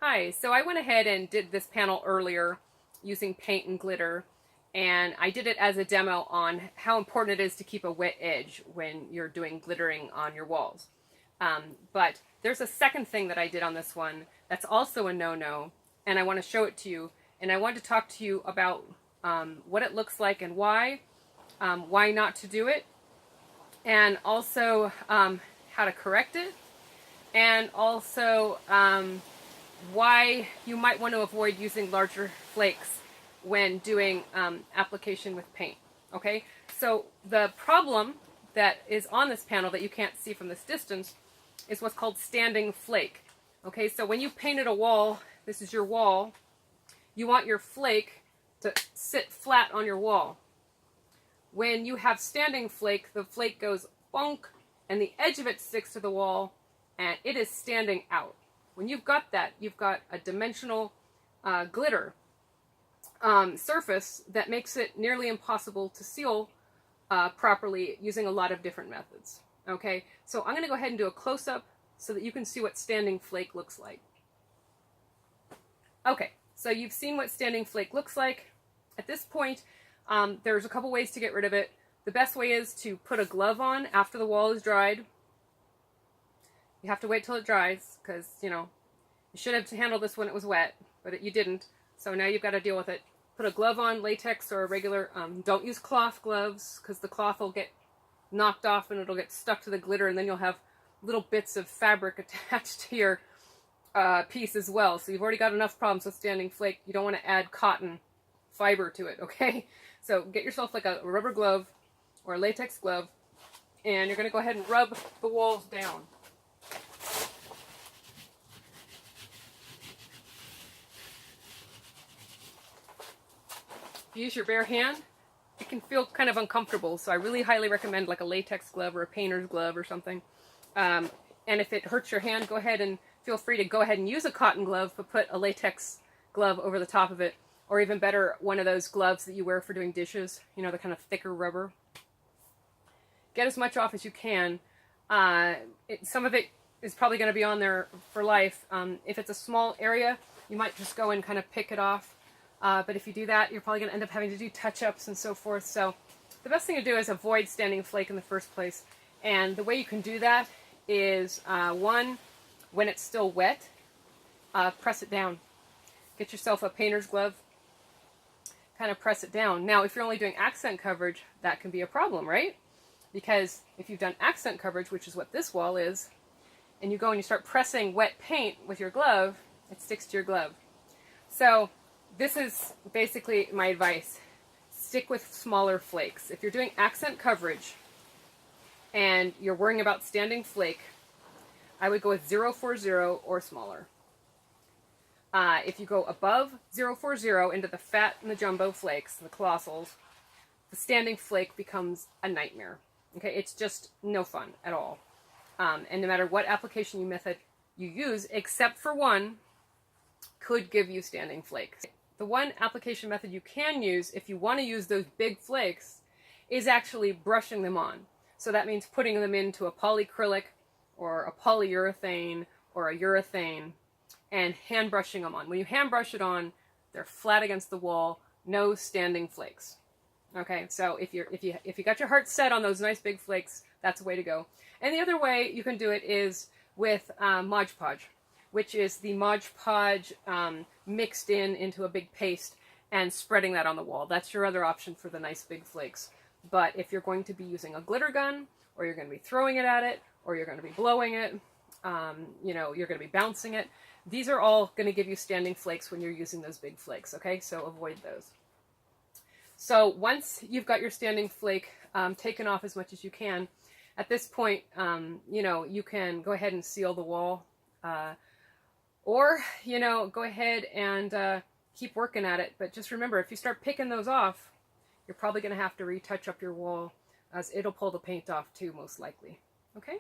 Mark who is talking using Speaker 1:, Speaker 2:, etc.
Speaker 1: Hi, so I went ahead and did this panel earlier using paint and glitter, and I did it as a demo on how important it is to keep a wet edge when you're doing glittering on your walls. But there's a second thing that I did on this one that's also a no-no, and I want to show it to you, and I want to talk to you about what it looks like and why not to do it, and also how to correct it, and also why you might want to avoid using larger flakes when doing application with paint. Okay, so the problem that is on this panel that you can't see from this distance is what's called standing flake. Okay, so when you painted a wall, this is your wall, you want your flake to sit flat on your wall. When you have standing flake, the flake goes bonk and the edge of it sticks to the wall and it is standing out. When you've got that, you've got a dimensional glitter surface that makes it nearly impossible to seal properly using a lot of different methods. Okay, so I'm going to go ahead and do a close-up so that you can see what standing flake looks like. Okay, so you've seen what standing flake looks like. At this point, there's a couple ways to get rid of it. The best way is to put a glove on after the wall is dried. You have to wait till it dries because, you know, you should have handled this when it was wet, but you didn't. So now you've got to deal with it. Put a glove on, latex or a regular, don't use cloth gloves because the cloth will get knocked off and it'll get stuck to the glitter and then you'll have little bits of fabric attached to your piece as well. So you've already got enough problems with standing flake. You don't want to add cotton fiber to it, okay? So get yourself like a rubber glove or a latex glove and you're going to go ahead and rub the walls down. If you use your bare hand, it can feel kind of uncomfortable, so I really highly recommend like a latex glove or a painter's glove or something. And if it hurts your hand, go ahead and feel free to go ahead and use a cotton glove, but put a latex glove over the top of it, or even better, one of those gloves that you wear for doing dishes, you know, the kind of thicker rubber. Get as much off as you can. Some of it is probably going to be on there for life. If it's a small area, you might just go and kind of pick it off. But if you do that, you're probably going to end up having to do touch-ups and so forth. So the best thing to do is avoid standing flake in the first place. And the way you can do that is, one, when it's still wet, press it down. Get yourself a painter's glove, kind of press it down. Now, if you're only doing accent coverage, that can be a problem, right? Because if you've done accent coverage, which is what this wall is, and you go and you start pressing wet paint with your glove, it sticks to your glove. So this is basically my advice. Stick with smaller flakes. If you're doing accent coverage and you're worrying about standing flake, I would go with 040 or smaller. If you go above 040 into the fat and the jumbo flakes, the colossals, the standing flake becomes a nightmare. Okay, it's just no fun at all. And no matter what application method you use, except for one, could give you standing flakes. The one application method you can use if you want to use those big flakes is actually brushing them on. So that means putting them into a polyacrylic or a polyurethane or a urethane and hand brushing them on. When you hand brush it on, they're flat against the wall, no standing flakes. Okay, so if you got your heart set on those nice big flakes, that's the way to go. And the other way you can do it is with Mod Podge, which is the Mod Podge mixed into a big paste and spreading that on the wall. That's your other option for the nice big flakes. But if you're going to be using a glitter gun, or you're going to be throwing it at it, or you're going to be blowing it, you know, you're going to be bouncing it, these are all going to give you standing flakes when you're using those big flakes, okay? So avoid those. So once you've got your standing flake taken off as much as you can, at this point, you know, you can go ahead and seal the wall. Or, you know, go ahead and keep working at it. But just remember, if you start picking those off, you're probably going to have to retouch up your wall, as it'll pull the paint off too, most likely. Okay?